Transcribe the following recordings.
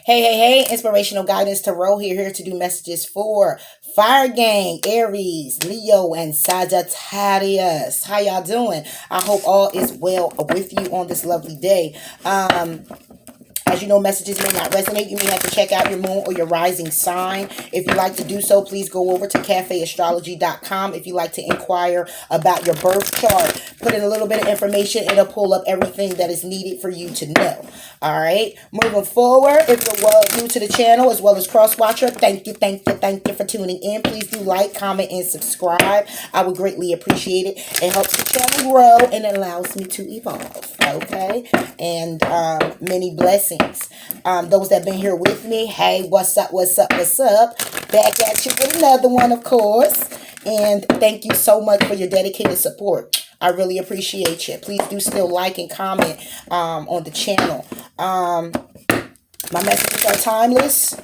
Hey, inspirational guidance tarot here to do messages for Fire Gang, Aries, Leo, and Sagittarius. How y'all doing? I hope all is well with you on this lovely day. As you know, messages may not resonate. You may have to check out your moon or your rising sign. If you'd like to do so, please go over to cafeastrology.com. If you'd like to inquire about your birth chart, put in a little bit of information. It'll pull up everything that is needed for you to know. All right. Moving forward, if you're new to the channel as well as cross-watcher, thank you for tuning in. Please do like, comment, and subscribe. I would greatly appreciate it. It helps the channel grow and it allows me to evolve. Okay. And many blessings. Those that have been here with me, hey, what's up? Back at you with another one, of course. And thank you so much for your dedicated support. I really appreciate you. Please do still like and comment on the channel. My messages are timeless.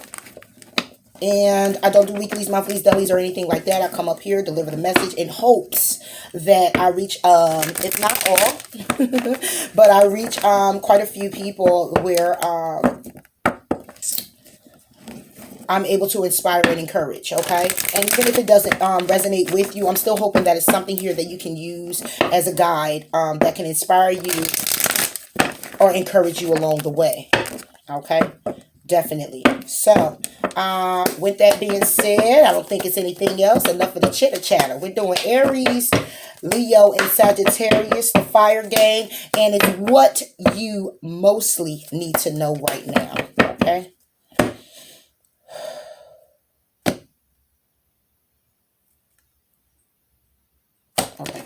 And I don't do weeklies, monthlies, dailies, or anything like that. I come up here, deliver the message in hopes that I reach, if not all, but I reach quite a few people where I'm able to inspire and encourage, okay? And even if it doesn't resonate with you, I'm still hoping that it's something here that you can use as a guide that can inspire you or encourage you along the way, okay? Definitely. So, with that being said, I don't think it's anything else. Enough of the chitter-chatter. We're doing Aries, Leo, and Sagittarius, the fire gang, and it's what you mostly need to know right now, okay? Okay.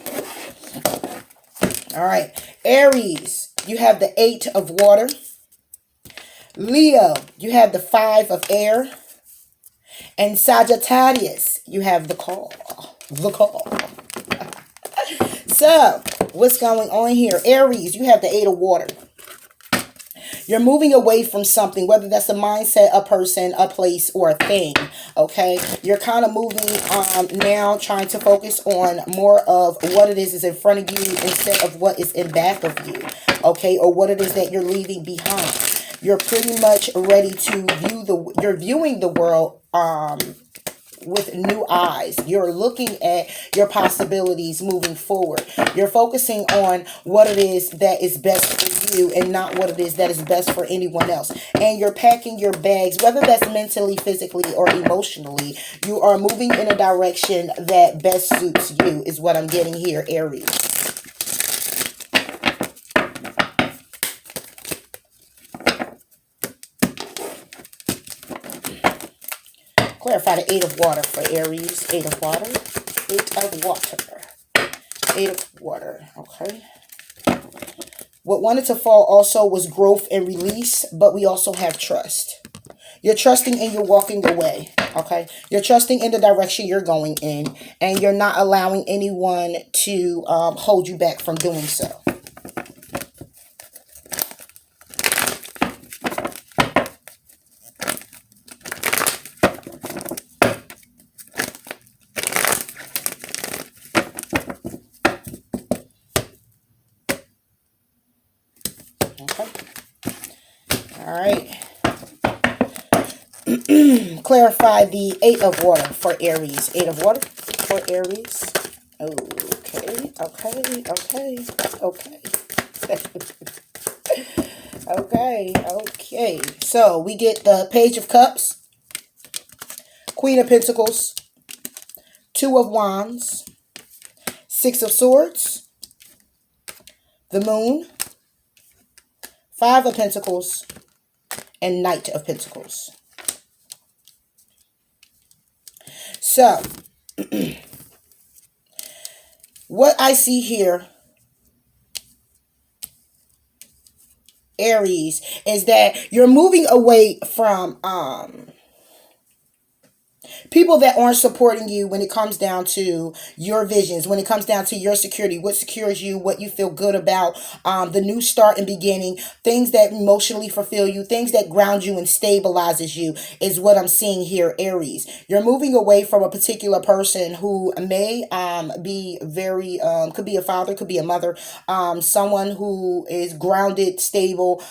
All right. Aries, you have the 8 of water. Leo, you have the 5 of air. And Sagittarius, you have the call. The call. So, what's going on here? Aries, you have the 8 of water. You're moving away from something, whether that's a mindset, a person, a place, or a thing, okay? You're kind of moving now, trying to focus on more of what it is in front of you instead of what is in back of you, okay? Or what it is that you're leaving behind. You're pretty much ready to you're viewing the world with new eyes. You're looking at your possibilities moving forward. You're focusing on what it is that is best for you and not what it is that is best for anyone else. And you're packing your bags, whether that's mentally, physically, or emotionally. You are moving in a direction that best suits you, is what I'm getting here, Aries. Clarify the 8 of water for Aries. 8 of water. 8 of water. 8 of water. Okay. What wanted to fall also was growth and release, but we also have trust. You're trusting and you're walking away. Okay. You're trusting in the direction you're going in, and you're not allowing anyone to hold you back from doing so. Okay. All right. Clarify the 8 of water for Aries. 8 of water for Aries. Okay. Okay. So we get the Page of Cups, Queen of Pentacles, 2 of Wands, 6 of Swords, the Moon, 5 of Pentacles, and Knight of Pentacles. So, what I see here, Aries, is that you're moving away from People that aren't supporting you when it comes down to your visions, when it comes down to your security, what secures you, what you feel good about, the new start and beginning, things that emotionally fulfill you, things that ground you and stabilizes you is what I'm seeing here, Aries. You're moving away from a particular person who may be very, could be a father, could be a mother, someone who is grounded, stable,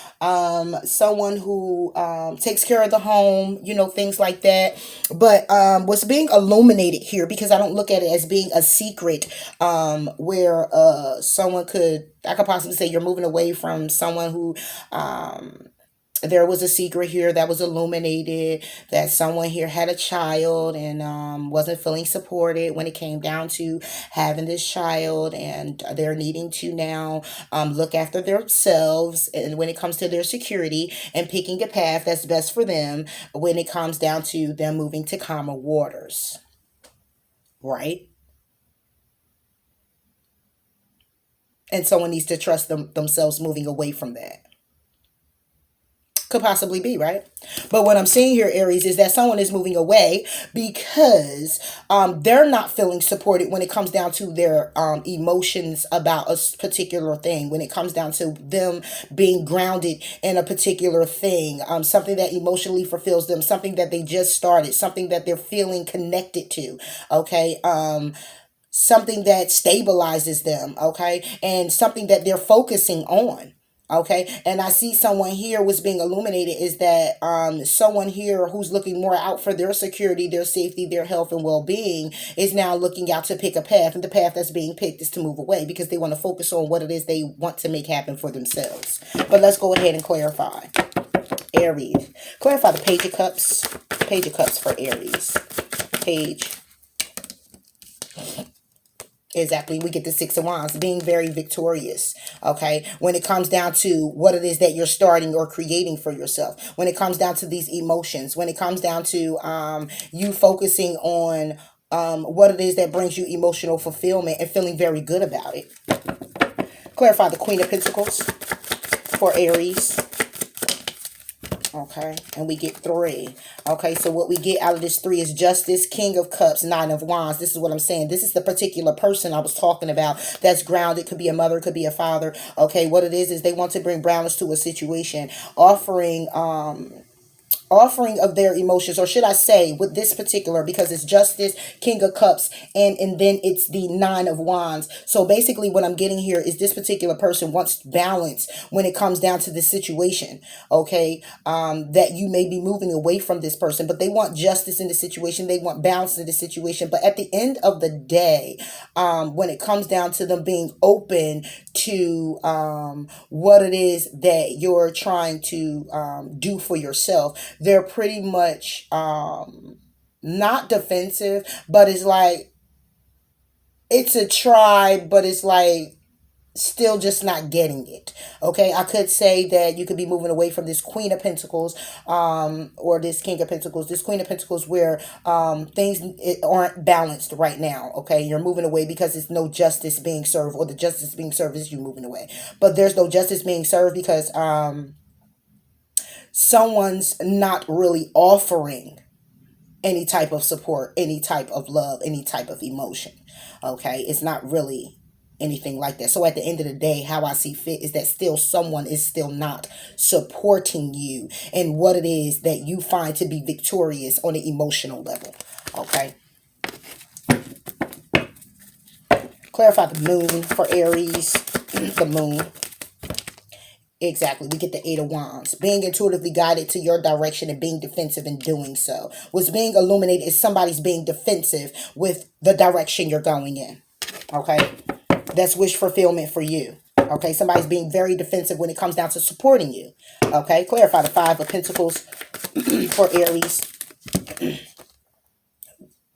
someone who takes care of the home, things like that. But what's being illuminated here, because I don't look at it as being a secret, where I could possibly say you're moving away from someone who there was a secret here that was illuminated, that someone here had a child and wasn't feeling supported when it came down to having this child, and they're needing to now look after themselves and when it comes to their security, and picking a path that's best for them when it comes down to them moving to calmer waters, right? And someone needs to trust themselves moving away from that. Could possibly be, right? But what I'm seeing here, Aries, is that someone is moving away because they're not feeling supported when it comes down to their emotions about a particular thing, when it comes down to them being grounded in a particular thing, something that emotionally fulfills them, something that they just started, something that they're feeling connected to, okay? Something that stabilizes them, okay? And something that they're focusing on. Okay, and I see someone here was being illuminated is that someone here who's looking more out for their security, their safety, their health and well-being is now looking out to pick a path, and the path that's being picked is to move away because they want to focus on what it is they want to make happen for themselves. But let's go ahead and clarify. Aries, clarify the Page of Cups. Page of Cups for Aries. Page. Exactly. We get the Six of Wands, being very victorious. Okay. When it comes down to what it is that you're starting or creating for yourself, when it comes down to these emotions, when it comes down to you focusing on what it is that brings you emotional fulfillment and feeling very good about it. Clarify the Queen of Pentacles for Aries. Okay, and we get 3. Okay, so what we get out of this 3 is Justice, King of Cups, 9 of Wands. This is what I'm saying. This is the particular person I was talking about that's grounded. Could be a mother, could be a father. Okay, what it is they want to bring balance to a situation, offering of their emotions, or should I say with this particular, because it's Justice, King of Cups, and then it's the 9 of Wands. So basically what I'm getting here is this particular person wants balance when it comes down to this situation. Okay, that you may be moving away from this person, but they want justice in the situation, they want balance in the situation. But at the end of the day, when it comes down to them being open to what it is that you're trying to do for yourself, they're pretty much not defensive, but it's like it's a try, but it's like still just not getting it. Okay, I could say that you could be moving away from this Queen of Pentacles or this King of Pentacles, this Queen of Pentacles, where things aren't balanced right now. Okay, you're moving away because there's no justice being served, or the justice being served is you moving away, but there's no justice being served because someone's not really offering any type of support, any type of love, any type of emotion. Okay, it's not really anything like that. So at the end of the day, how I see fit is that still someone is still not supporting you in what it is that you find to be victorious on an emotional level. Okay, clarify the Moon for Aries. The Moon. Exactly. We get the 8 of Wands. Being intuitively guided to your direction and being defensive in doing so. What's being illuminated is somebody's being defensive with the direction you're going in. Okay? That's wish fulfillment for you. Okay? Somebody's being very defensive when it comes down to supporting you. Okay? Clarify the 5 of Pentacles for Aries.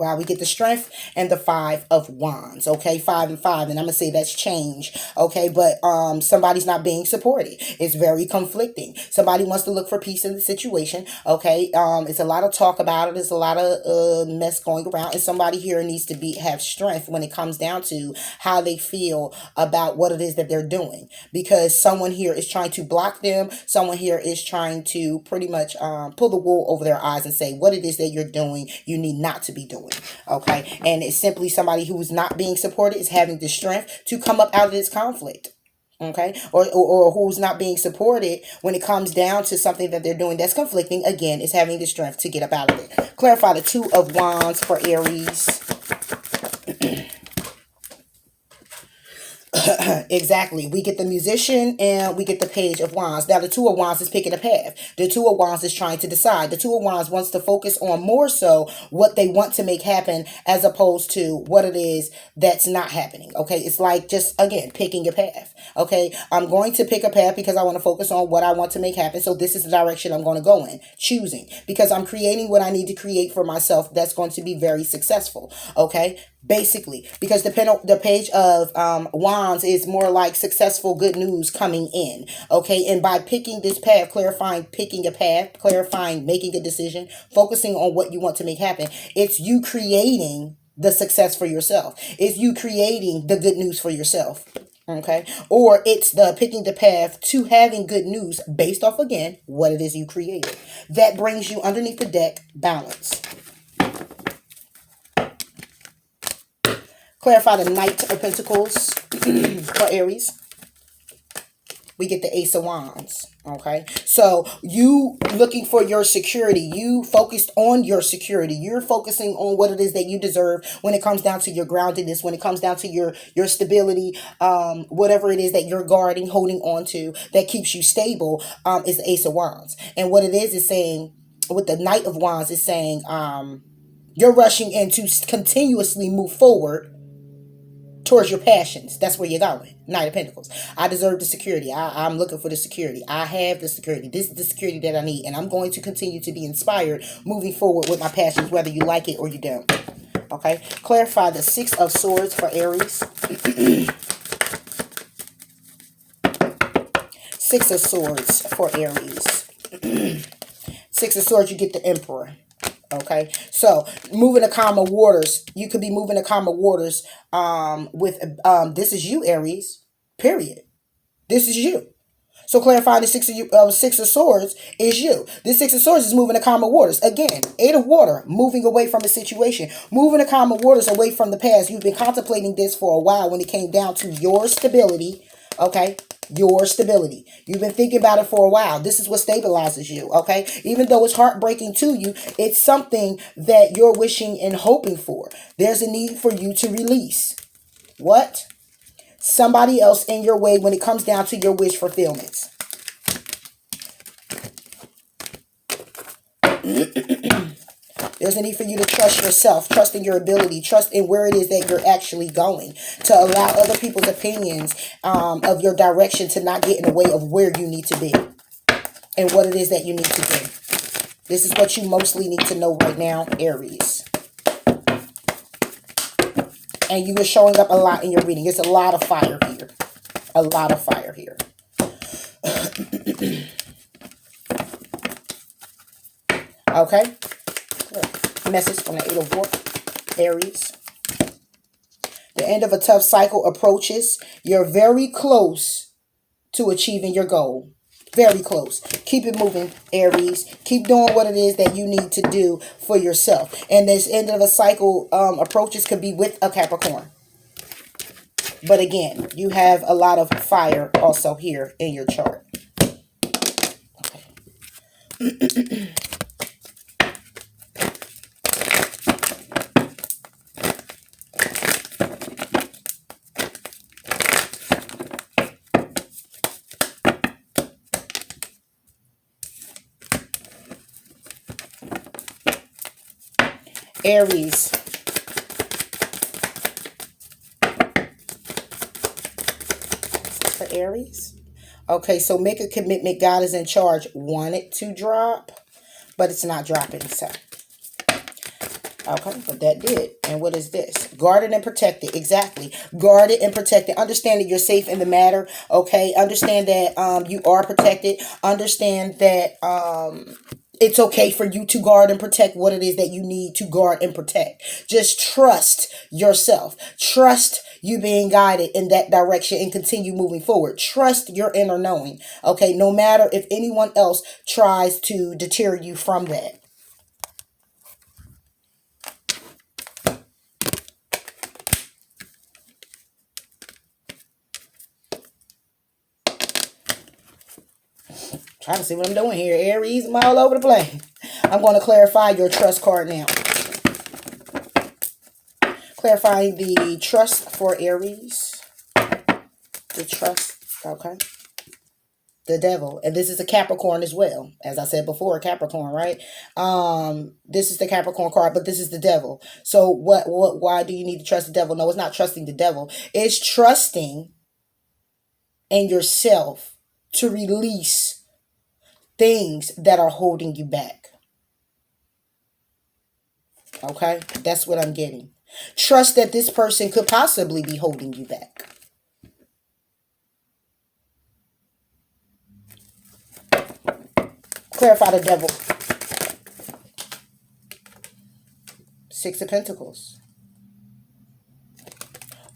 Wow, we get the strength and the 5 of Wands. Okay, 5 and 5, and I'm gonna say that's change. Okay, but somebody's not being supported. It's very conflicting. Somebody wants to look for peace in the situation. Okay, it's a lot of talk about it. There's a lot of mess going around, and somebody here needs to have strength when it comes down to how they feel about what it is that they're doing, because someone here is trying to block them. Someone here is trying to pretty much pull the wool over their eyes and say what it is that you're doing, you need not to be doing. Okay, and it's simply somebody who's not being supported is having the strength to come up out of this conflict. Okay, or who's not being supported when it comes down to something that they're doing that's conflicting, again, is having the strength to get up out of it. Clarify the 2 of Wands for Aries. Exactly. We get the Musician and we get the Page of Wands. Now, the 2 of Wands is picking a path. The 2 of Wands is trying to decide. The 2 of Wands wants to focus on more so what they want to make happen as opposed to what it is that's not happening. Okay, it's like just, again, picking a path. Okay, I'm going to pick a path because I want to focus on what I want to make happen. So this is the direction I'm going to go in. Choosing. Because I'm creating what I need to create for myself that's going to be very successful. Okay, basically, because the Page of Wands is more like successful good news coming in. Okay, and by picking this path, clarifying picking a path, clarifying making a decision, focusing on what you want to make happen, it's you creating the success for yourself. It's you creating the good news for yourself. Okay, or it's the picking the path to having good news based off, again, what it is you created. That brings you underneath the deck balance. Clarify the Knight of Pentacles for Aries. We get the Ace of Wands. Okay, so you looking for your security. You focused on your security. You're focusing on what it is that you deserve when it comes down to your groundedness, when it comes down to your stability, whatever it is that you're guarding, holding on to that keeps you stable, is the Ace of Wands. And what it is saying with the Knight of Wands is saying you're rushing in to continuously move forward towards your passions. That's where you're going. Knight of Pentacles. I deserve the security. I'm looking for the security. I have the security. This is the security that I need. And I'm going to continue to be inspired moving forward with my passions, whether you like it or you don't. Okay. Clarify the 6 of Swords for Aries. 6 of Swords for Aries. 6 of Swords, you get the Emperor. Okay, so moving to calmer waters. You could be moving to calmer waters with this is you, Aries, period. This is you. So clarifying the 6 of Swords is you. This 6 of Swords is moving to calmer waters. Again, 8 of Water, moving away from a situation. Moving to calmer waters away from the past. You've been contemplating this for a while when it came down to your stability. Okay, your stability. You've been thinking about it for a while. This is what stabilizes you. Okay, even though it's heartbreaking to you, it's something that you're wishing and hoping for. There's a need for you to release what? Somebody else in your way when it comes down to your wish fulfillments. There's a need for you to trust yourself, trust in your ability, trust in where it is that you're actually going, to allow other people's opinions of your direction to not get in the way of where you need to be and what it is that you need to do. This is what you mostly need to know right now, Aries. And you are showing up a lot in your reading. It's a lot of fire here. A lot of fire here. Okay. Message from the 8 of Wands, Aries. The end of a tough cycle approaches. You're very close to achieving your goal. Very close. Keep it moving, Aries. Keep doing what it is that you need to do for yourself. And this end of a cycle approaches could be with a Capricorn. But again, you have a lot of fire also here in your chart. Okay. Aries. For Aries. Okay, so make a commitment. God is in charge. Want it to drop, but it's not dropping. So Okay, but that did. And what is this? Guarded and protected. Exactly. Guarded and protected. Understand that you're safe in the matter. Okay. Understand that you are protected. Understand that it's okay for you to guard and protect what it is that you need to guard and protect. Just trust yourself. Trust you being guided in that direction and continue moving forward. Trust your inner knowing. Okay. No matter if anyone else tries to deter you from that. Trying to see what I'm doing here. Aries, I'm all over the place. I'm going to clarify your trust card now. Clarifying the trust for Aries. The trust. Okay. The devil. And this is a Capricorn as well. As I said before, Capricorn, right? This is the Capricorn card, but this is the devil. So why do you need to trust the devil? No, it's not trusting the devil. It's trusting in yourself to release things that are holding you back. Okay, that's what I'm getting. Trust that this person could possibly be holding you back. Clarify the devil. Six of Pentacles.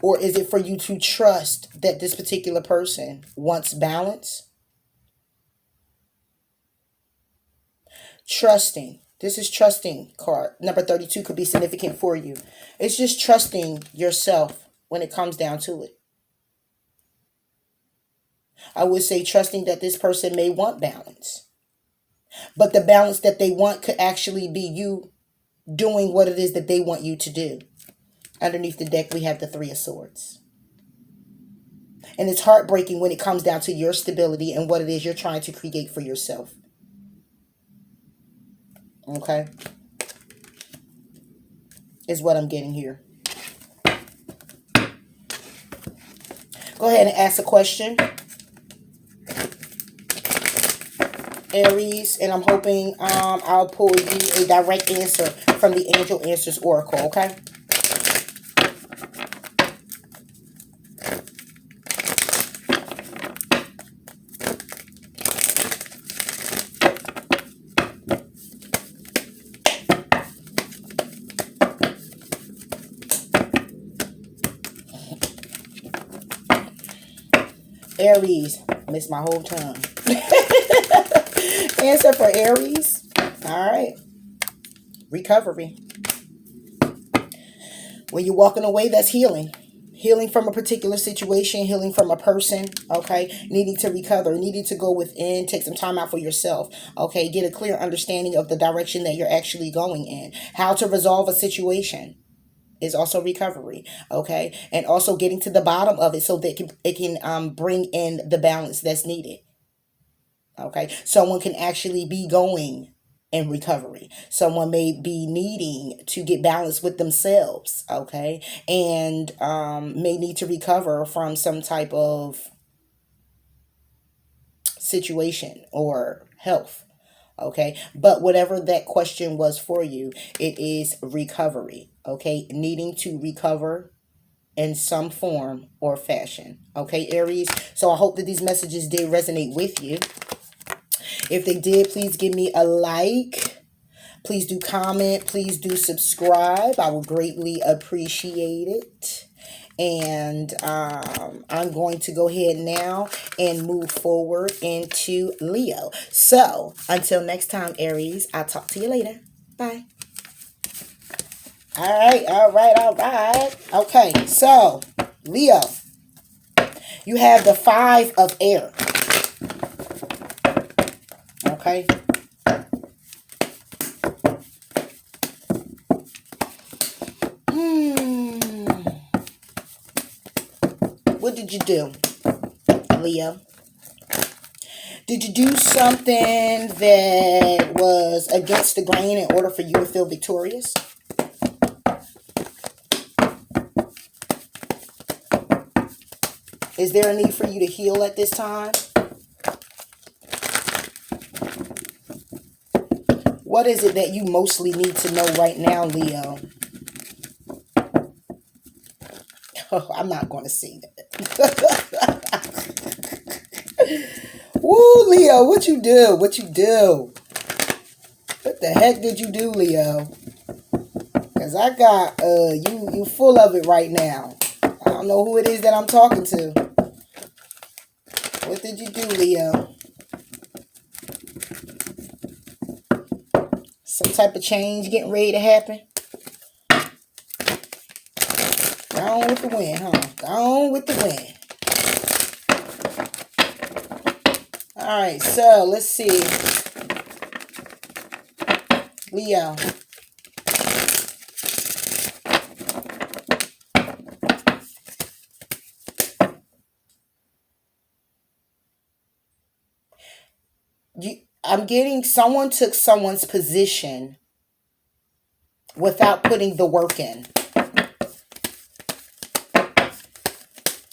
Or is it for you to trust that this particular person wants balance? Trusting. This is trusting card. Number 32 could be significant for you. It's just trusting yourself when it comes down to it. I would say trusting that this person may want balance. But the balance that they want could actually be you doing what it is that they want you to do. Underneath the deck, we have the Three of Swords. And it's heartbreaking when it comes down to your stability and what it is you're trying to create for yourself. Okay? Is what I'm getting here. Go ahead and ask a question, Aries, and I'm hoping I'll pull you a direct answer from the Angel Answers Oracle, okay? Aries, missed my whole tongue. Answer for Aries. All right. Recovery. When you're walking away, that's healing. Healing from a particular situation, healing from a person, okay? Needing to recover, needing to go within, take some time out for yourself, okay? Get a clear understanding of the direction that you're actually going in. How to resolve a situation is also recovery, okay? And also getting to the bottom of it so that it can bring in the balance that's needed, okay? Someone can actually be going in recovery. Someone may be needing to get balanced with themselves, okay? And may need to recover from some type of situation or health, okay? But whatever that question was for you, it is recovery, okay? Needing to recover in some form or fashion, okay, Aries? So I hope that these messages did resonate with you. If they did, please give me a like. Please do comment. Please do subscribe. I would greatly appreciate it. And I'm going to go ahead now and move forward into Leo. So until next time, Aries, I'll talk to you later. Bye. All right, all right, all right. Okay, so Leo, you have the Five of Air. Okay. What did you do, Leo? Did you do something that was against the grain in order for you to feel victorious? Is there a need for you to heal at this time? What is it that you mostly need to know right now, Leo? Oh, I'm not going to say that. Woo, Leo, what you do? What you do? What the heck did you do, Leo? Because I got you full of it right now. I don't know who it is that I'm talking to. What did you do, Leo? Some type of change getting ready to happen? Go on with the wind, huh? Go on with the wind. Alright, so let's see. Leo. I'm getting someone took someone's position without putting the work in.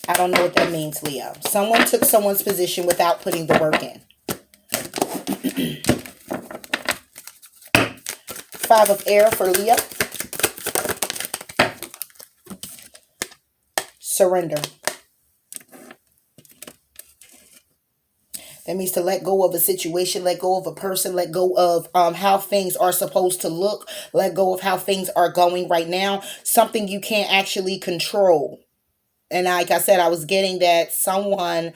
I don't know what that means, Leo. Someone took someone's position without putting the work in. Five of air for Leo. Surrender. That means to let go of a situation, let go of a person, let go of how things are supposed to look, let go of how things are going right now. Something you can't actually control. And like I said, I was getting that someone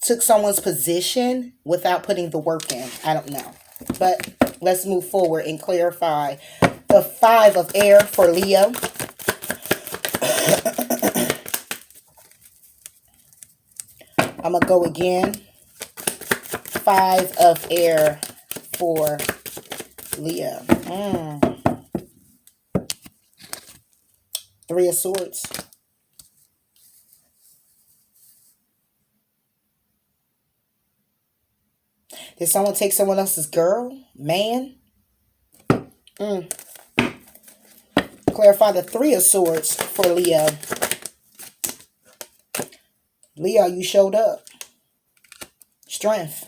took someone's position without putting the work in. I don't know. But let's move forward and clarify. The five of air for Leo. I'm going to go again. Five of air for Leo. Three of swords. Did someone take someone else's girl? Man? Clarify the three of swords for Leo. Leo, you showed up. Strength.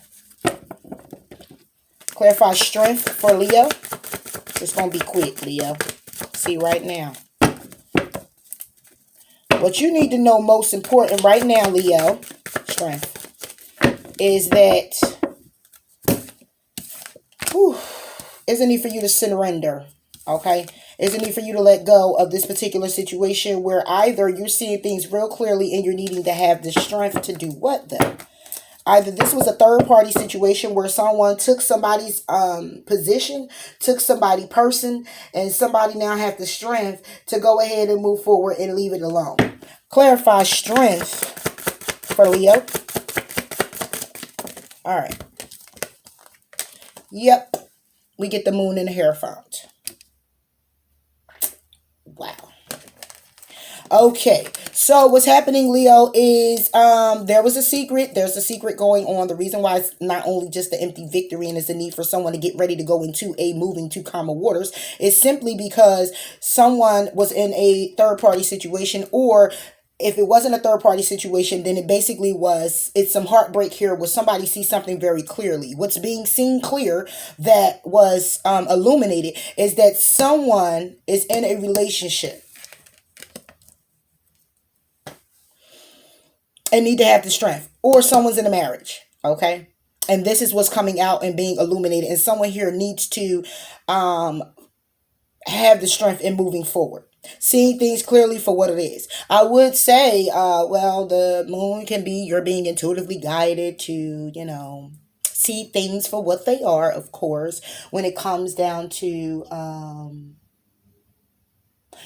Clarify strength for Leo. It's going to be quick, Leo. See right now. What you need to know most important right now, Leo, strength, is that there's a need for you to surrender, okay? There's a need for you to let go of this particular situation where either you're seeing things real clearly and you're needing to have the strength to do what, though? Either this was a third-party situation where someone took somebody's position, took somebody's person, and somebody now have the strength to go ahead and move forward and leave it alone. Clarify strength for Leo. All right. Yep. We get the moon in the Hierophant. Wow. Okay, so what's happening, Leo, is there was a secret. There's a secret going on. The reason why it's not only just the empty victory and it's the need for someone to get ready to go into a moving to calmer waters is simply because someone was in a third-party situation, or if it wasn't a third-party situation, then it basically was, it's some heartbreak here where somebody sees something very clearly. What's being seen clear that was illuminated is that someone is in a relationship and need to have the strength, or someone's in a marriage, okay? And this is what's coming out and being illuminated, and someone here needs to have the strength in moving forward, seeing things clearly for what it is. I would say, well, the moon can be, you're being intuitively guided to, see things for what they are, of course, when it comes down to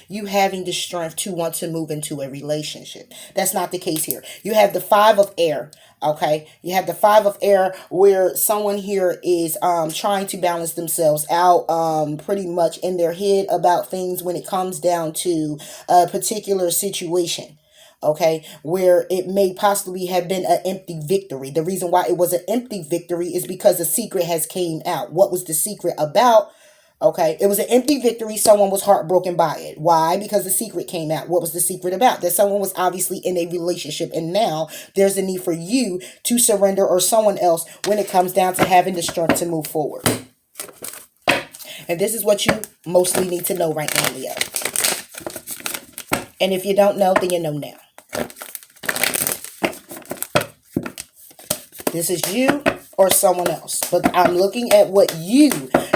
you having the strength to want to move into a relationship. That's not the case here. You have the five of air, okay? You have the five of air where someone here is trying to balance themselves out pretty much in their head about things when it comes down to a particular situation. Okay, where it may possibly have been an empty victory. The reason why it was an empty victory is because the secret has came out. What was the secret about? Okay, it was an empty victory. Someone was heartbroken by it. Why? Because the secret came out. What was the secret about? That someone was obviously in a relationship, and now there's a need for you to surrender, or someone else, when it comes down to having the strength to move forward. And this is what you mostly need to know right now, Leo. And if you don't know, then you know now. This is you or someone else. But I'm looking at what you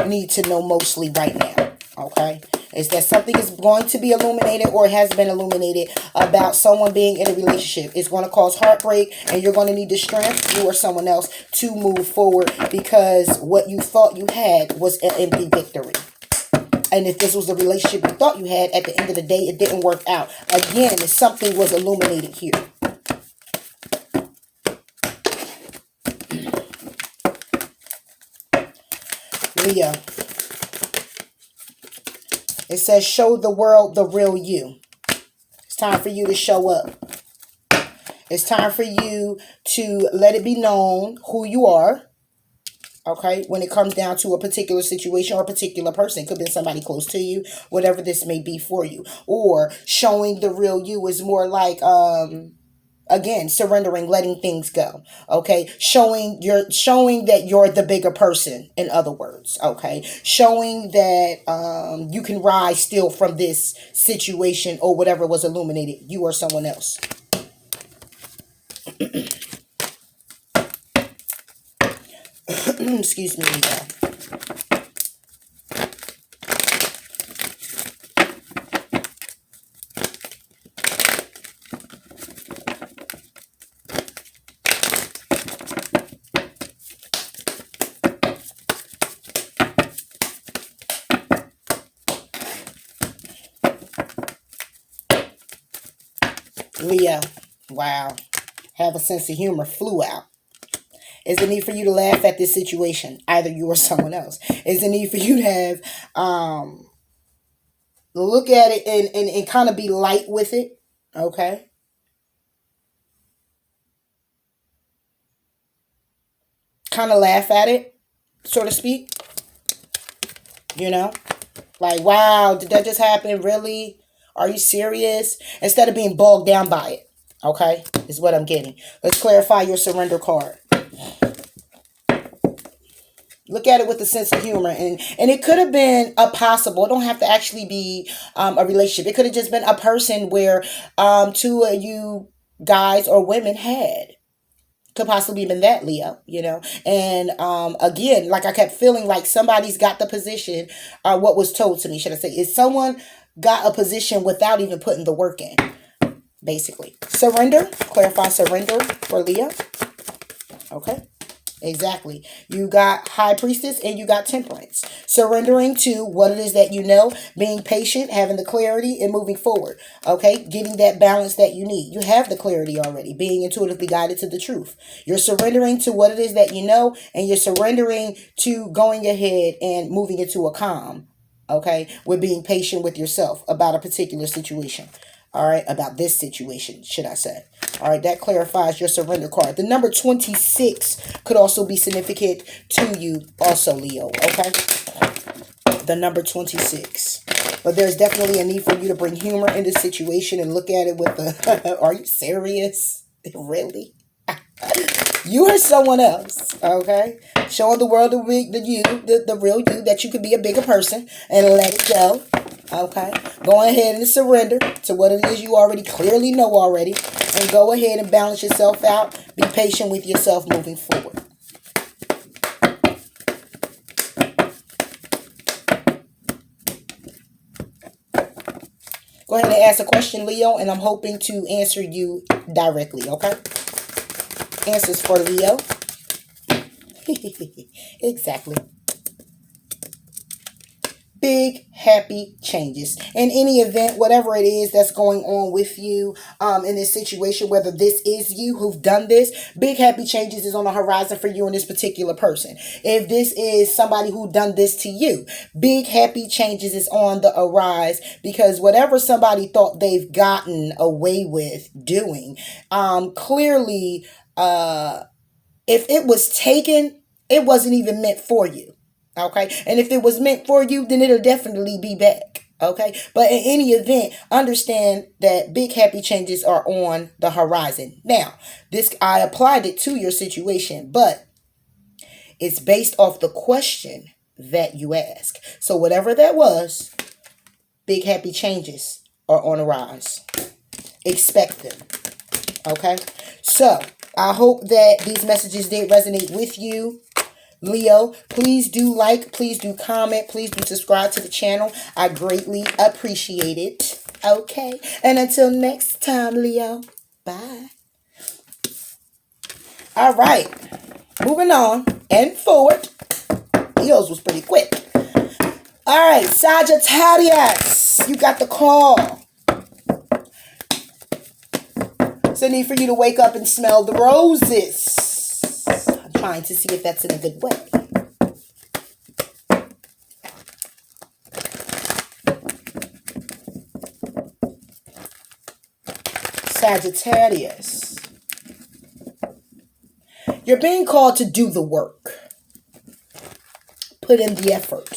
need to know mostly right now. Okay? Is that something is going to be illuminated or has been illuminated about someone being in a relationship. It's going to cause heartbreak, and you're going to need the strength, you or someone else, to move forward, because what you thought you had was an empty victory. And if this was the relationship you thought you had, at the end of the day, it didn't work out. Again, something was illuminated here. Leo. It says, show the world the real you. It's time for you to show up. It's time for you to let it be known who you are. Okay, when it comes down to a particular situation or a particular person. It could be somebody close to you, whatever this may be for you. Or showing the real you is more like, again, surrendering, letting things go. Okay, showing that you're the bigger person. In other words, okay, showing that you can rise still from this situation or whatever was illuminated. You or someone else. Excuse me, Leo. Wow. Have a sense of humor. Flew out. Is the need for you to laugh at this situation, either you or someone else. Is the need for you to have look at it and kind of be light with it. Okay. Kind of laugh at it, so to speak. You know? Like, wow, did that just happen? Really? Are you serious? Instead of being bogged down by it. Okay? Is what I'm getting. Let's clarify your surrender card. Look at it with a sense of humor. And it could have been a possible. It don't have to actually be a relationship. It could have just been a person where two of you guys or women had. Could possibly been that, Leo, you know. And again, like I kept feeling like somebody's got the position, what was told to me, should I say, is someone got a position without even putting the work in, basically. Surrender. Clarify surrender for Leo. Okay. Exactly. You got High Priestess and you got Temperance. Surrendering to what it is that you know, being patient, having the clarity, and moving forward. Okay? Getting that balance that you need. You have the clarity already, being intuitively guided to the truth. You're surrendering to what it is that you know, and you're surrendering to going ahead and moving into a calm. Okay? With being patient with yourself about a particular situation. All right, about this situation, should I say. All right, that clarifies your surrender card. The number 26 could also be significant to you also, Leo, okay? The number 26. But there's definitely a need for you to bring humor in this situation and look at it with a, are you serious? Really? You or someone else, okay? Showing the world the real you, that you could be a bigger person and let it go. Okay, go ahead and surrender to what it is you already clearly know already, and go ahead and balance yourself out. Be patient with yourself moving forward. Go ahead and ask a question, Leo, and I'm hoping to answer you directly, okay? Answers for Leo. Exactly. Big happy changes in any event, whatever it is that's going on with you in this situation, whether this is you who've done this. Big happy changes is on the horizon for you and this particular person. If this is somebody who done this to you, big happy changes is on the arise, because whatever somebody thought they've gotten away with doing, clearly if it was taken, it wasn't even meant for you. Okay. And if it was meant for you, then it'll definitely be back. Okay. But in any event, understand that big happy changes are on the horizon. Now, this, I applied it to your situation, but it's based off the question that you ask. So whatever that was, big happy changes are on the rise. Expect them. Okay. So I hope that these messages did resonate with you. Leo, please do like, please do comment, please do subscribe to the channel. I greatly appreciate it. Okay. And until next time, Leo. Bye. All right. Moving on and forward. Leo's was pretty quick. All right. Sagittarius. You got the call. It's a need for you to wake up and smell the roses. I'm trying to see if that's in a good way. Sagittarius. You're being called to do the work. Put in the effort.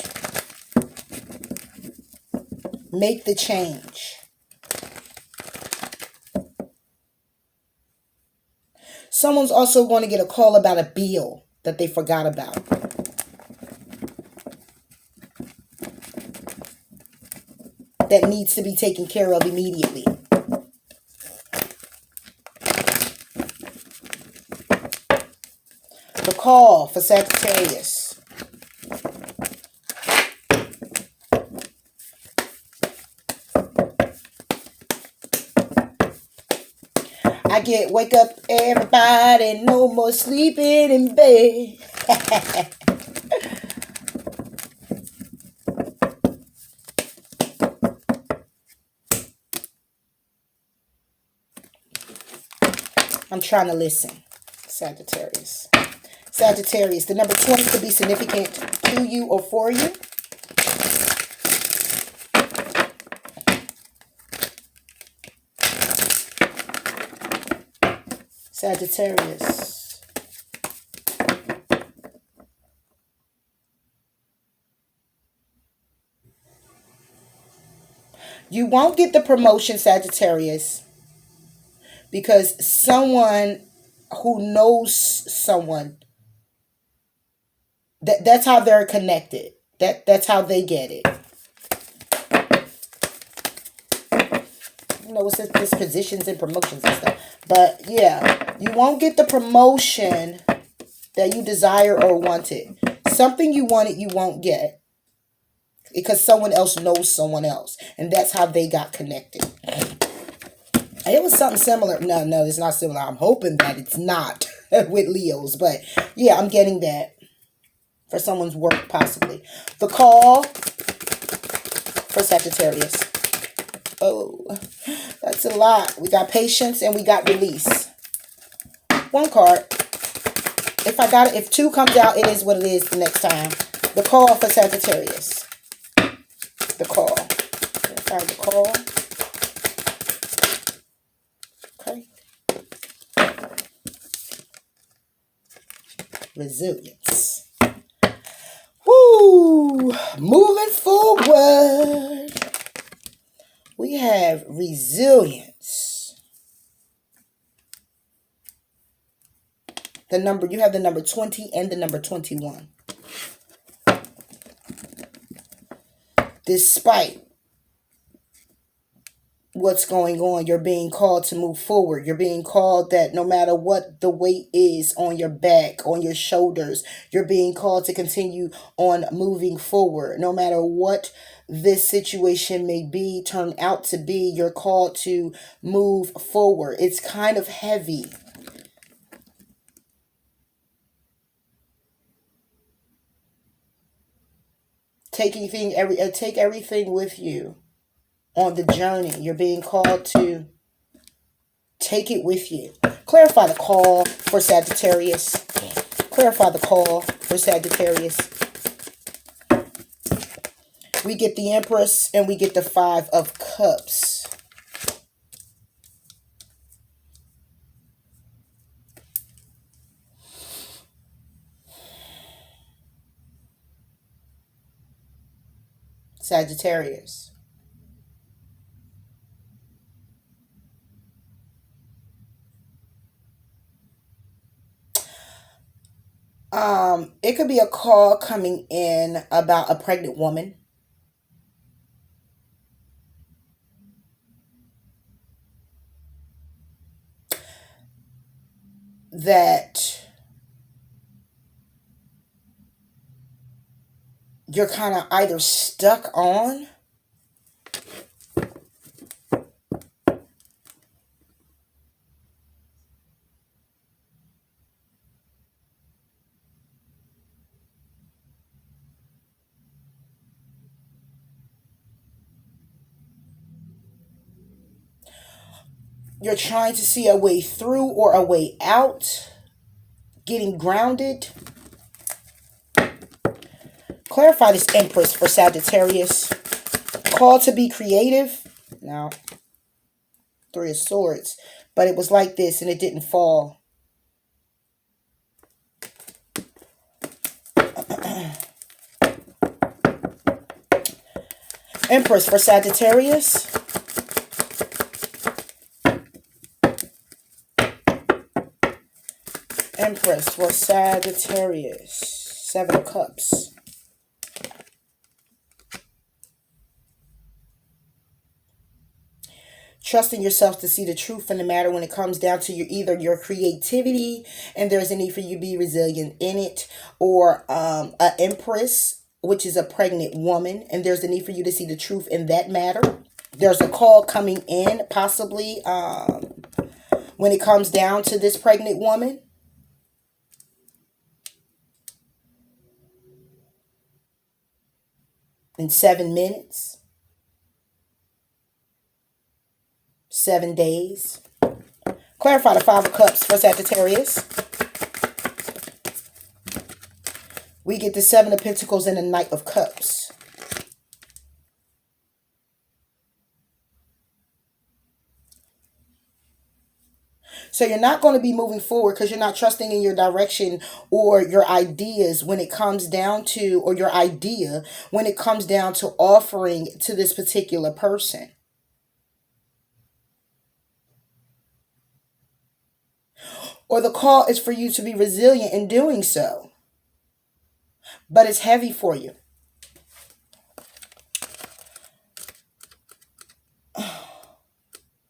Make the change. Someone's also going to get a call about a bill that they forgot about. That needs to be taken care of immediately. The call for Sagittarius. I get wake up everybody, no more sleeping in bed. I'm trying to listen. Sagittarius. Sagittarius, the number 20 could be significant to you or for you. Sagittarius. You won't get the promotion, Sagittarius, because someone who knows someone, that's how they're connected. That's how they get it. You know, it's just positions and promotions and stuff. But yeah, you won't get the promotion that you desire or wanted. Something you wanted, you won't get. Because someone else knows someone else. And that's how they got connected. It was something similar. No, it's not similar. I'm hoping that it's not with Leos. But yeah, I'm getting that. For someone's work, possibly. The call for Sagittarius. Oh, that's a lot. We got patience and we got release. One card. If two comes out, it is what it is the next time. The call for Sagittarius. The call. Sorry, the call. Okay. Resilience. Woo! Moving forward. We have resilience. You have the number 20 and the number 21. Despite what's going on, you're being called to move forward. You're being called that no matter what the weight is on your back, on your shoulders, you're being called to continue on moving forward. No matter what this situation may be, turn out to be, you're called to move forward. It's kind of heavy. Take everything with you on the journey. You're being called to take it with you. Clarify the call for Sagittarius. Clarify the call for Sagittarius. We get the Empress and we get the 5 of Cups. Sagittarius. It could be a call coming in about a pregnant woman that you're kind of either stuck on, you're trying to see a way through or a way out, getting grounded. Clarify this Empress for Sagittarius. Call to be creative. Now, Three of Swords. But it was like this and it didn't fall. Empress for Sagittarius. Empress for Sagittarius. Seven of Cups. Trusting yourself to see the truth in the matter when it comes down to either your creativity and there's a need for you to be resilient in it, or an Empress, which is a pregnant woman, and there's a need for you to see the truth in that matter. There's a call coming in possibly when it comes down to this pregnant woman. In 7 minutes. 7 days. Clarify the Five of Cups for Sagittarius. We get the Seven of Pentacles and the Knight of Cups. So you're not going to be moving forward because you're not trusting in your direction or your ideas when it comes down to, or your idea when it comes down to offering to this particular person. Or the call is for you to be resilient in doing so. But it's heavy for you.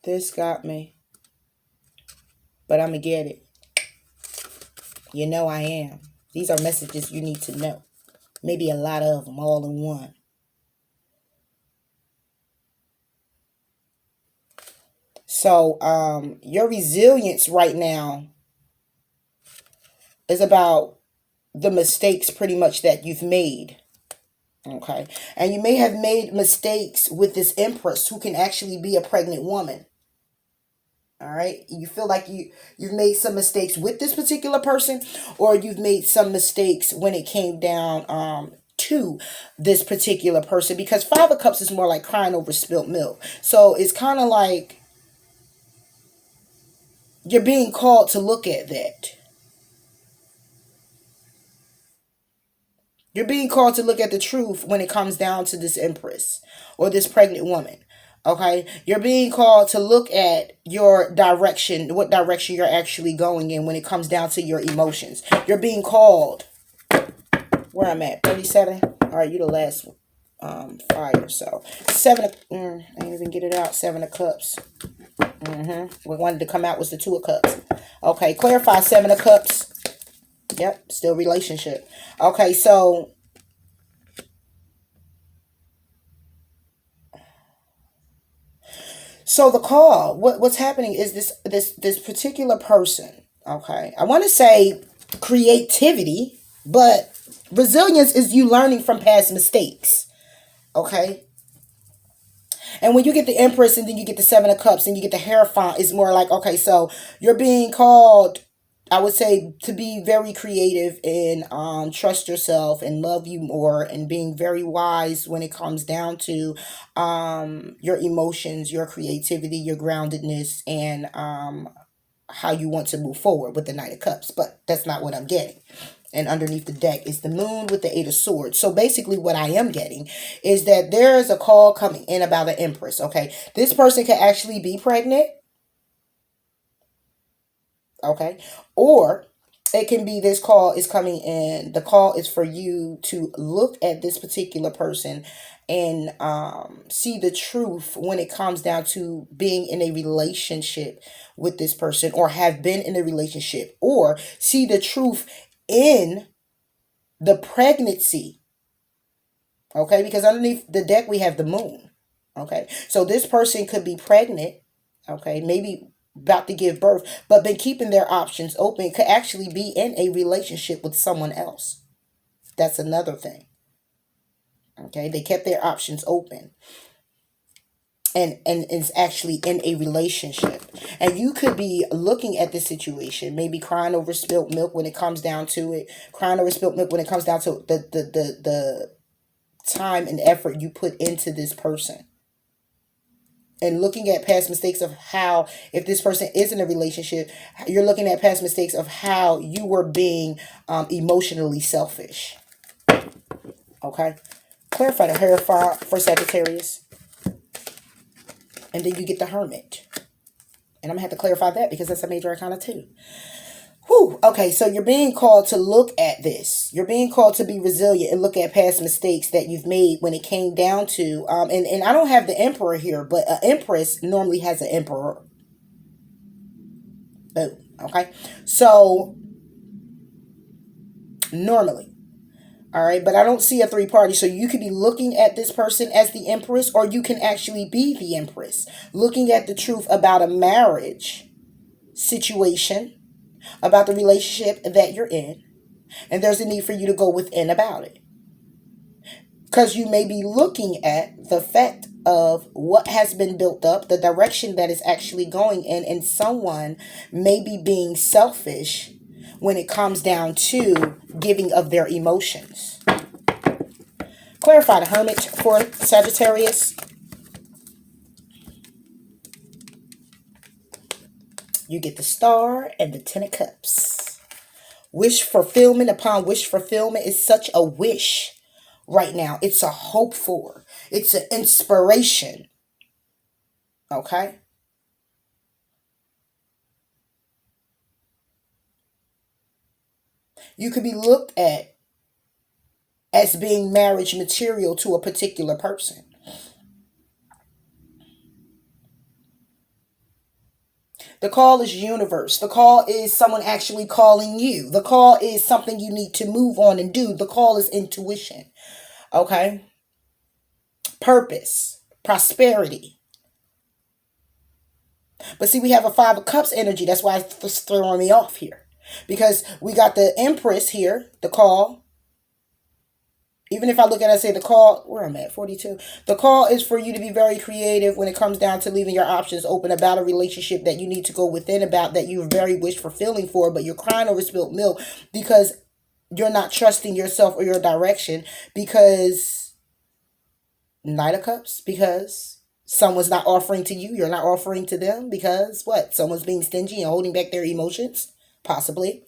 This got me. But I'm going to get it. You know I am. These are messages you need to know. Maybe a lot of them all in one. So your resilience right now is about the mistakes pretty much that you've made. Okay. And you may have made mistakes with this Empress who can actually be a pregnant woman. All right. You feel like you've made some mistakes with this particular person, or you've made some mistakes when it came down to this particular person, because Five of Cups is more like crying over spilt milk. So it's kind of like you're being called to look at that. You're being called to look at the truth when it comes down to this Empress or this pregnant woman. Okay? You're being called to look at your direction, what direction you're actually going in when it comes down to your emotions. You're being called, where I'm at, 37. All right, you the last fire. So, I didn't even get it out. Seven of Cups. What wanted to come out was the Two of Cups. Okay, clarify Seven of Cups. Yep, still relationship. Okay, so the call, what's happening is this particular person, okay? I want to say creativity, but resilience is you learning from past mistakes. Okay? And when you get the Empress and then you get the Seven of Cups and you get the Hierophant, it's more like, okay, so you're being called, I would say, to be very creative and trust yourself and love you more, and being very wise when it comes down to your emotions, your creativity, your groundedness, and how you want to move forward with the Knight of Cups. But that's not what I'm getting. And underneath the deck is the moon with the 8 of Swords. So basically what I am getting is that there is a call coming in about an Empress, okay? This person could actually be pregnant, okay? Or it can be this call is coming in. The call is for you to look at this particular person and see the truth when it comes down to being in a relationship with this person, or have been in a relationship, or see the truth in the pregnancy, okay? Because underneath the deck we have the moon, okay? So this person could be pregnant, okay? Maybe about to give birth, but been keeping their options open. Could actually be in a relationship with someone else. That's another thing, okay? They kept their options open and is actually in a relationship. And you could be looking at this situation, maybe crying over spilt milk when it comes down to it. Crying over spilt milk when it comes down to the time and effort you put into this person. And looking at past mistakes of how, if this person is in a relationship, you're looking at past mistakes of how you were being emotionally selfish. Okay? Clarify the Hierophant for Sagittarius. And then you get the Hermit. And I'm going to have to clarify that because that's a major arcana too. Whew. Okay, so you're being called to look at this. You're being called to be resilient and look at past mistakes that you've made when it came down to, and I don't have the Emperor here, but an Empress normally has an Emperor. Boom. Okay, so normally. All right, but I don't see a 3-party. So you could be looking at this person as the Empress, or you can actually be the Empress. Looking at the truth about a marriage situation, about the relationship that you're in. And there's a need for you to go within about it. Because you may be looking at the fact of what has been built up, the direction that is actually going in, and someone may be being selfish when it comes down to giving of their emotions. Clarify the Hermit for Sagittarius. You get the Star and the 10 of Cups. Wish fulfillment upon wish fulfillment is such a wish right now. It's a hope for. It's an inspiration. Okay? You could be looked at as being marriage material to a particular person. The call is universe. The call is someone actually calling you. The call is something you need to move on and do. The call is intuition. Okay? Purpose. Prosperity. But see, we have a 5 of Cups energy. That's why it's throwing me off here. Because we got the Empress here, the call. Even if I look at it and say the call, where I'm at, 42. The call is for you to be very creative when it comes down to leaving your options open about a relationship that you need to go within about, that you're very wish fulfilling for, but you're crying over spilt milk because you're not trusting yourself or your direction, because Knight of Cups, because someone's not offering to you, you're not offering to them, because what? Someone's being stingy and holding back their emotions, possibly.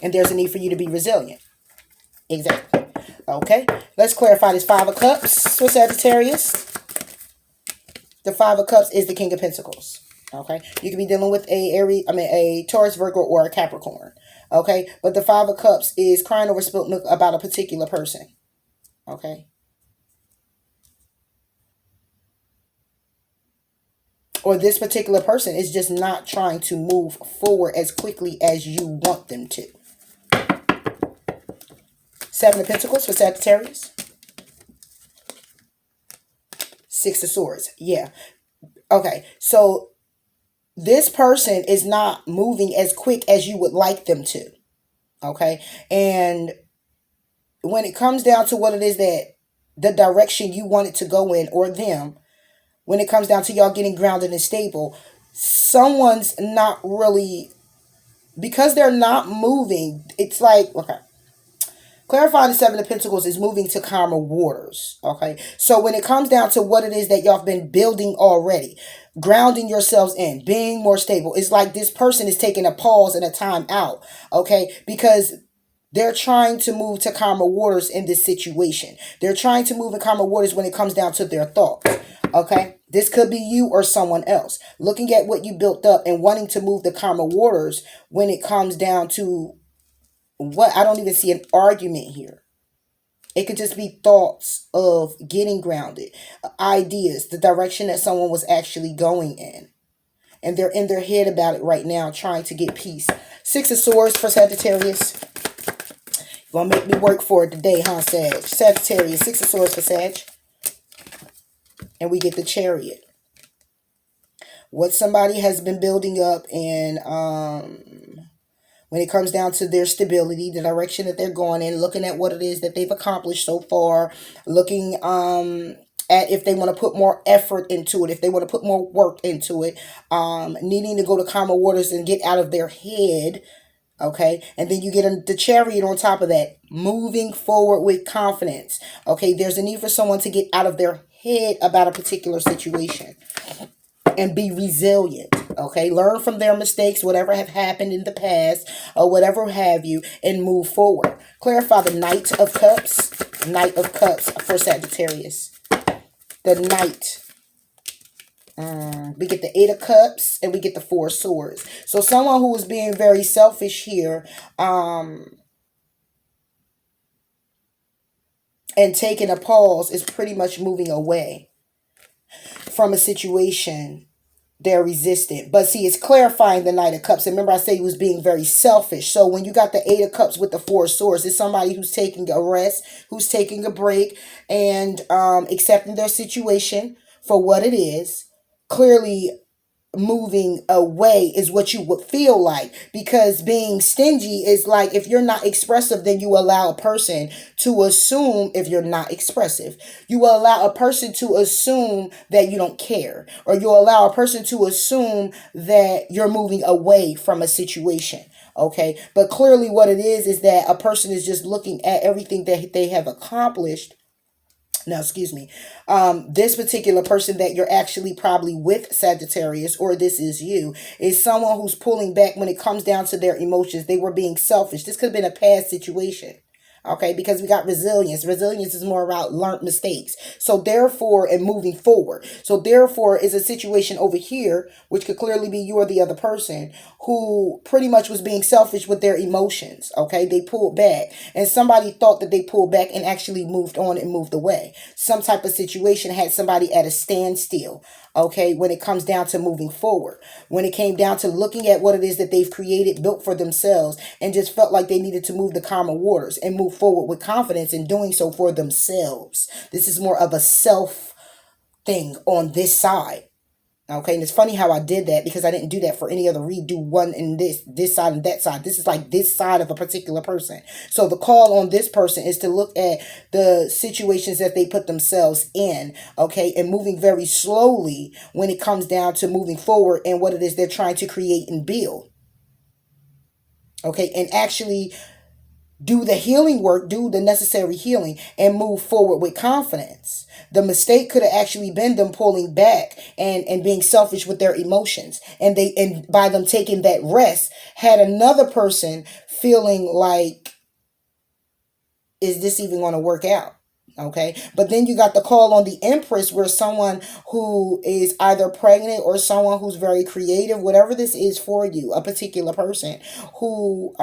And there's a need for you to be resilient. Exactly. Okay, let's clarify this 5 of Cups for Sagittarius. The 5 of Cups is the King of Pentacles. Okay, you could be dealing with a Taurus, Virgo, or a Capricorn. Okay, but the 5 of Cups is crying over spilt milk about a particular person. Okay, or this particular person is just not trying to move forward as quickly as you want them to. 7 of Pentacles for Sagittarius. 6 of Swords. Yeah. Okay. So this person is not moving as quick as you would like them to. Okay. And when it comes down to what it is that the direction you want it to go in, or them, when it comes down to y'all getting grounded and stable, someone's not really, because they're not moving. It's like, okay. Clarifying the 7 of Pentacles is moving to calmer waters, okay? So when it comes down to what it is that y'all have been building already, grounding yourselves in, being more stable, it's like this person is taking a pause and a time out, okay? Because They're trying to move to calmer waters in this situation. They're trying to move in calmer waters when it comes down to their thoughts. Okay? This could be you or someone else. Looking at what you built up and wanting to move the calmer waters when it comes down to what, I don't even see an argument here. It could just be thoughts of getting grounded, ideas, the direction that someone was actually going in. And they're in their head about it right now, trying to get peace. Six of Swords for Sagittarius. Gonna make me work for it today, huh, Sag? Sagittarius, Six of Swords for Sag. And we get the Chariot. What somebody has been building up, and when it comes down to their stability, the direction that they're going in, looking at what it is that they've accomplished so far, looking at if they want to put more effort into it, if they want to put more work into it, needing to go to calmer waters and get out of their head. Okay, and then you get the Chariot on top of that, moving forward with confidence. Okay, there's a need for someone to get out of their head about a particular situation and be resilient. Okay, learn from their mistakes, whatever have happened in the past or whatever have you, and move forward. Clarify the Knight of Cups. Knight of Cups for Sagittarius. The Knight. We get the Eight of Cups and we get the Four of Swords. So someone who is being very selfish here, and taking a pause, is pretty much moving away from a situation they're resistant. But see, it's clarifying the Knight of Cups. And remember, I said he was being very selfish. So when you got the Eight of Cups with the Four of Swords, it's somebody who's taking a rest, who's taking a break, and accepting their situation for what it is. Clearly, moving away is what you would feel like, because being stingy is like, if you're not expressive, then you allow a person to assume, if you're not expressive, you will allow a person to assume that you don't care, or you'll allow a person to assume that you're moving away from a situation. Okay, but clearly what it is that a person is just looking at everything that they have accomplished. Now, excuse me, this particular person that you're actually probably with, Sagittarius, or this is you, is someone who's pulling back when it comes down to their emotions. They were being selfish. This could have been a past situation. Okay, because we got resilience. Resilience is more about learned mistakes. So therefore, and moving forward. So therefore is a situation over here, which could clearly be you or the other person, who pretty much was being selfish with their emotions. Okay, they pulled back, and somebody thought that they pulled back and actually moved on and moved away. Some type of situation had somebody at a standstill. Okay, when it comes down to moving forward, when it came down to looking at what it is that they've created, built for themselves, and just felt like they needed to move the calmer waters and move forward with confidence in doing so for themselves. This is more of a self thing on this side. Okay, and it's funny how I did that, because I didn't do that for any other read. Do one in this side and that side. This is like this side of a particular person. So the call on this person is to look at the situations that they put themselves in, okay, and moving very slowly when it comes down to moving forward and what it is they're trying to create and build. Okay, and actually do the healing work, do the necessary healing, and move forward with confidence. The mistake could have actually been them pulling back and being selfish with their emotions. And by them taking that rest, had another person feeling like, is this even going to work out? Okay, but then you got the call on the Empress, where someone who is either pregnant or someone who's very creative, whatever this is for you, a particular person who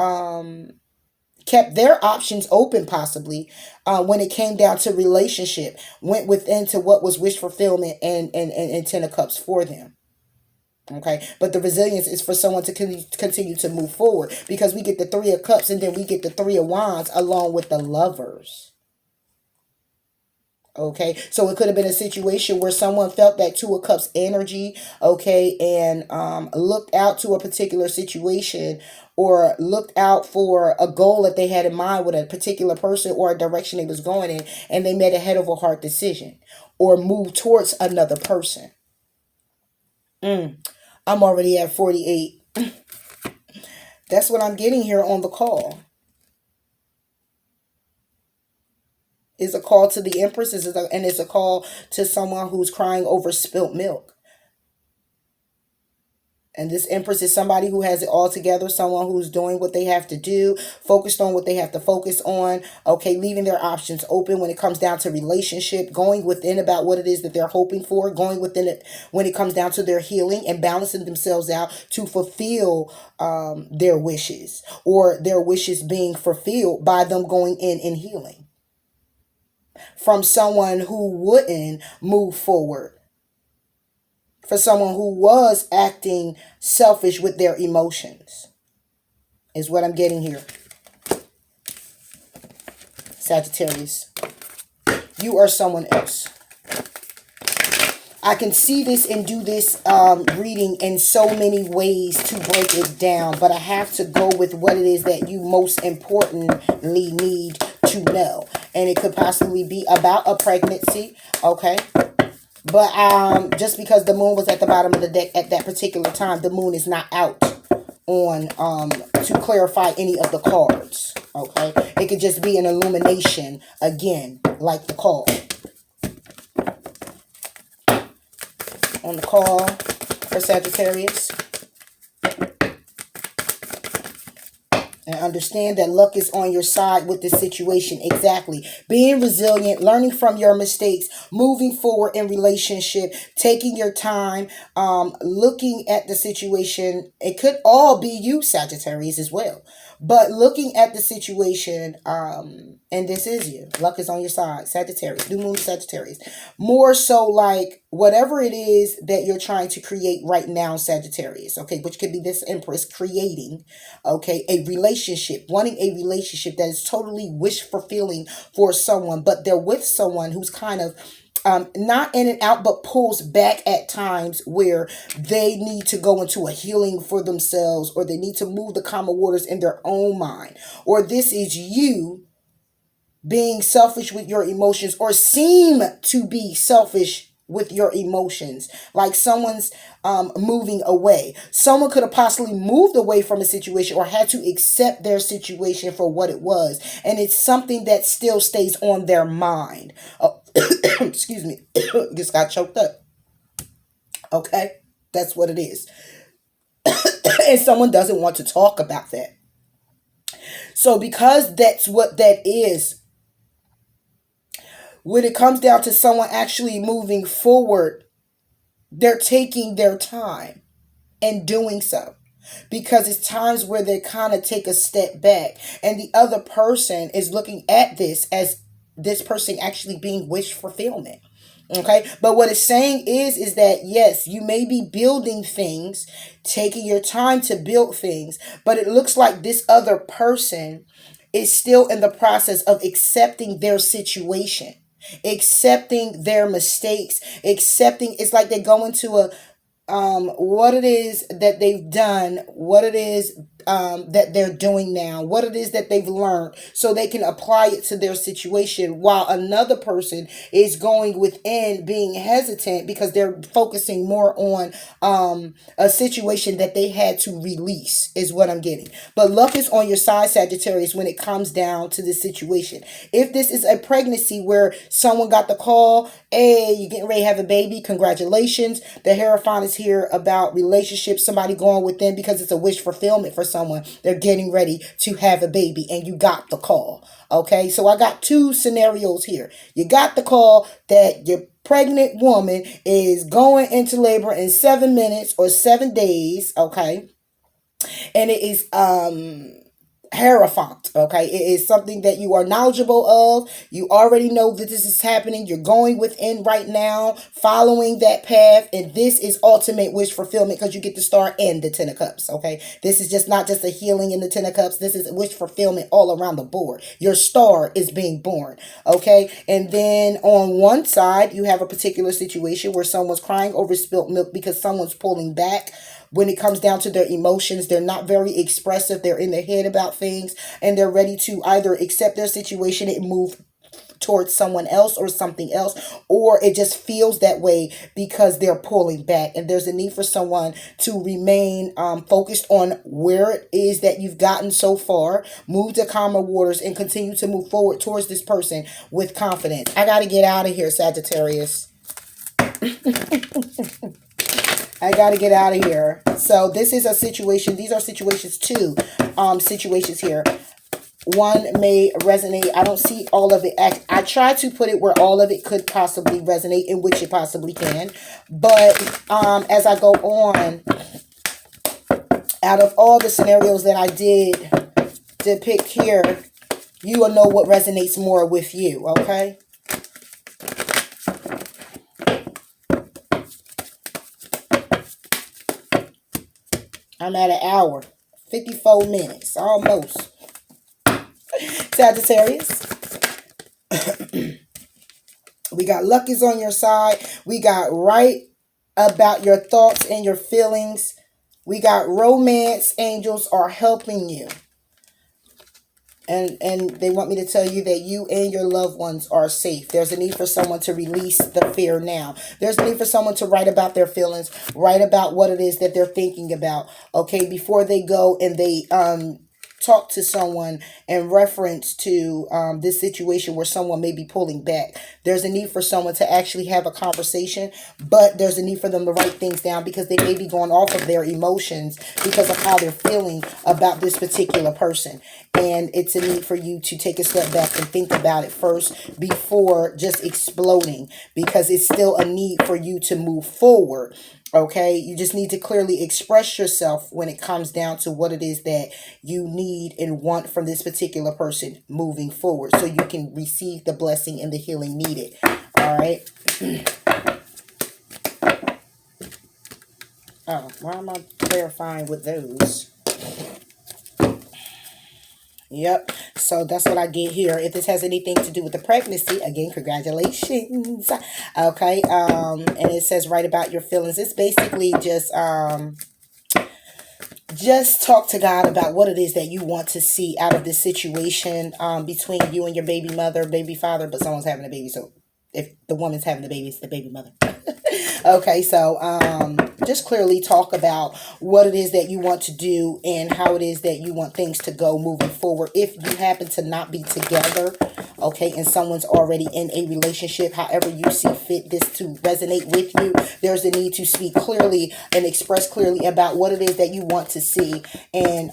kept their options open, possibly, when it came down to relationship, went within to what was wish fulfillment and Ten of Cups for them. Okay, but the resilience is for someone to continue to move forward, because we get the Three of Cups and then we get the Three of Wands along with the Lovers. Okay, so it could have been a situation where someone felt that Two of Cups energy, okay, and looked out to a particular situation, or looked out for a goal that they had in mind with a particular person or a direction they was going in, and they made a head over heart decision or moved towards another person. I'm already at 48. That's what I'm getting here on the call. Is a call to the Empress, and it's a call to someone who's crying over spilt milk. And this Empress is somebody who has it all together, someone who's doing what they have to do, focused on what they have to focus on, okay, leaving their options open when it comes down to relationship, going within about what it is that they're hoping for, going within it when it comes down to their healing and balancing themselves out to fulfill their wishes, or their wishes being fulfilled by them going in and healing from someone who wouldn't move forward, for someone who was acting selfish with their emotions, is what I'm getting here. Sagittarius, you are someone else. I can see this and do this reading in so many ways to break it down, but I have to go with what it is that you most importantly need to know. And it could possibly be about a pregnancy, okay? But just because the moon was at the bottom of the deck at that particular time, the moon is not out on to clarify any of the cards. Okay, it could just be an illumination again, like the call. On the call for Sagittarius. And understand that luck is on your side with this situation. Exactly. Being resilient, learning from your mistakes, moving forward in relationship, taking your time, looking at the situation. It could all be you, Sagittarius, as well. But looking at the situation, and this is you. Luck is on your side, Sagittarius. New moon, Sagittarius. More so like whatever it is that you're trying to create right now, Sagittarius. Okay, which could be this Empress creating, okay, a relationship, wanting a relationship that is totally wish fulfilling for someone, but they're with someone who's kind of not in and out, but pulls back at times where they need to go into a healing for themselves, or they need to move the calmer waters in their own mind. Or this is you being selfish with your emotions, or seem to be selfish with your emotions, like someone's moving away. Someone could have possibly moved away from a situation or had to accept their situation for what it was, and it's something that still stays on their mind. Excuse me. Just got choked up. Okay, that's what it is. And someone doesn't want to talk about that. So because that's what that is, when it comes down to someone actually moving forward, they're taking their time and doing so, because it's times where they kind of take a step back, and the other person is looking at this as this person actually being wish fulfillment. Okay, but what it's saying is that yes, you may be building things, taking your time to build things, but it looks like this other person is still in the process of accepting their situation, accepting their mistakes, accepting. It's like they go into a what it is that they've done, what it is that they're doing now, what it is that they've learned, so they can apply it to their situation, while another person is going within being hesitant because they're focusing more on a situation that they had to release, is what I'm getting. But luck is on your side, Sagittarius, when it comes down to this situation. If this is a pregnancy where someone got the call, hey, you're getting ready to have a baby, congratulations. The Hierophant is here about relationships, somebody going within because it's a wish fulfillment for someone. They're getting ready to have a baby and you got the call. Okay, so I got two scenarios here. You got the call that your pregnant woman is going into labor in 7 minutes or 7 days. Okay, and it is Hierophant. Okay, it is something that you are knowledgeable of. You already know that this is happening. You're going within right now, following that path, and this is ultimate wish fulfillment because you get the star and the 10 of cups. Okay, this is just not just a healing in the 10 of cups. This is wish fulfillment all around the board. Your star is being born. Okay, and then on one side you have a particular situation where someone's crying over spilt milk because someone's pulling back. When it comes down to their emotions, they're not very expressive. They're in their head about things, and they're ready to either accept their situation and move towards someone else or something else, or it just feels that way because they're pulling back, and there's a need for someone to remain focused on where it is that you've gotten so far, move to calmer waters, and continue to move forward towards this person with confidence. I got to get out of here, Sagittarius. I gotta get out of here. So this is a situation. These are situations, two situations here. One may resonate. I don't see all of it. I try to put it where all of it could possibly resonate, in which it possibly can. But as I go on, out of all the scenarios that I did depict here, you will know what resonates more with you, okay? I'm at an hour, 54 minutes, almost. Sagittarius. We got luck is on your side. We got right about your thoughts and your feelings. We got romance angels are helping you. And they want me to tell you that you and your loved ones are safe. There's a need for someone to release the fear now. There's a need for someone to write about their feelings, write about what it is that they're thinking about, okay, before they go and they talk to someone in reference to this situation where someone may be pulling back. There's a need for someone to actually have a conversation, but there's a need for them to write things down because they may be going off of their emotions because of how they're feeling about this particular person. And it's a need for you to take a step back and think about it first before just exploding, because it's still a need for you to move forward. Okay, you just need to clearly express yourself when it comes down to what it is that you need and want from this particular person moving forward, so you can receive the blessing and the healing needed. All right. Oh, why am I clarifying with those? Yep. So that's what I get here. If this has anything to do with the pregnancy, again, congratulations. Okay. And it says write about your feelings. It's basically just talk to God about what it is that you want to see out of this situation between you and your baby mother, baby father, but someone's having a baby. So if the woman's having the baby, it's the baby mother. Okay, so just clearly talk about what it is that you want to do and how it is that you want things to go moving forward. If you happen to not be together, okay, and someone's already in a relationship, however you see fit this to resonate with you, there's a need to speak clearly and express clearly about what it is that you want to see. And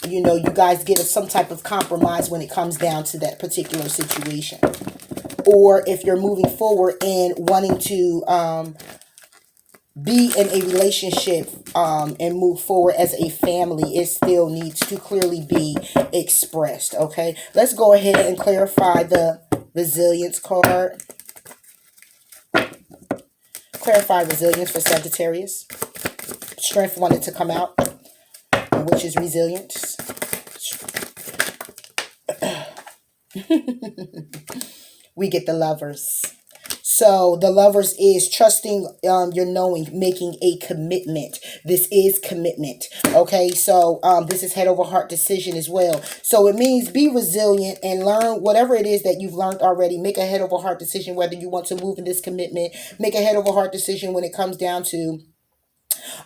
you know, you guys get some type of compromise when it comes down to that particular situation. Or if you're moving forward and wanting to be in a relationship and move forward as a family, it still needs to clearly be expressed. Okay, let's go ahead and clarify the resilience card. Clarify resilience for Sagittarius. Strength wanted to come out, which is resilience. We get the Lovers. So the Lovers is trusting your knowing, making a commitment. This is commitment. Okay, so this is head over heart decision as well. So it means be resilient and learn whatever it is that you've learned already. Make a head over heart decision whether you want to move in this commitment. Make a head over heart decision when it comes down to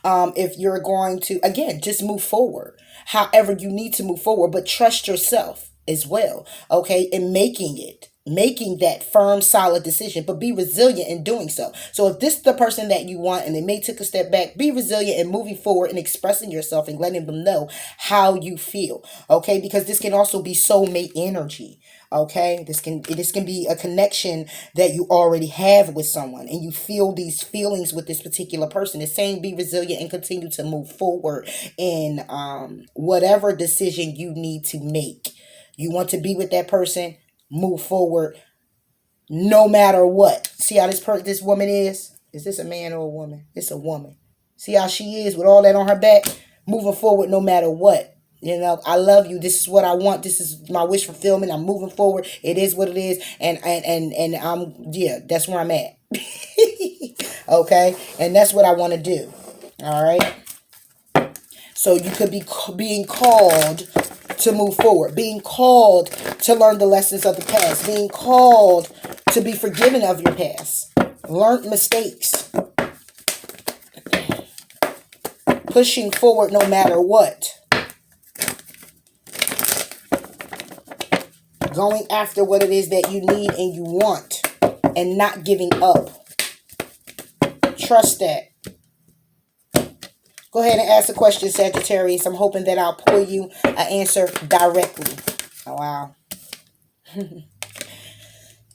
if you're going to, again, just move forward. However you need to move forward, but trust yourself as well. Okay, in making that firm, solid decision, but be resilient in doing so. So if this is the person that you want and they may take a step back, be resilient in moving forward and expressing yourself and letting them know how you feel. Okay, because this can also be soulmate energy. Okay, this can be a connection that you already have with someone and you feel these feelings with this particular person. It's saying be resilient and continue to move forward in whatever decision you need to make. You want to be with that person, move forward no matter what. See how this woman is? Is this a man or a woman? It's a woman. See how she is with all that on her back? Moving forward no matter what. You know, I love you. This is what I want. This is my wish fulfillment. I'm moving forward. It is what it is. And yeah, that's where I'm at. Okay? And that's what I want to do. All right? So you could be being called to move forward, being called to learn the lessons of the past, being called to be forgiven of your past, learned mistakes, pushing forward no matter what, going after what it is that you need and you want, and not giving up. Trust that. Go ahead and ask the question, Sagittarius. I'm hoping that I'll pull you an answer directly. Oh, wow.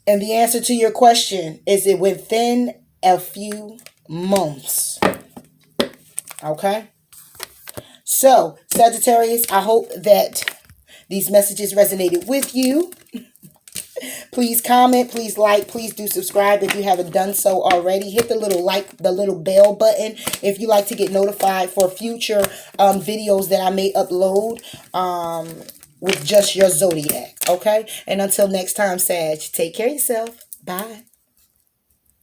And the answer to your question is it within a few months. Okay? So, Sagittarius, I hope that these messages resonated with you. Please comment, please like, please do subscribe if you haven't done so already. Hit the little bell button if you like to get notified for future videos that I may upload with just your zodiac. Okay? And until next time, Sag, take care of yourself. Bye.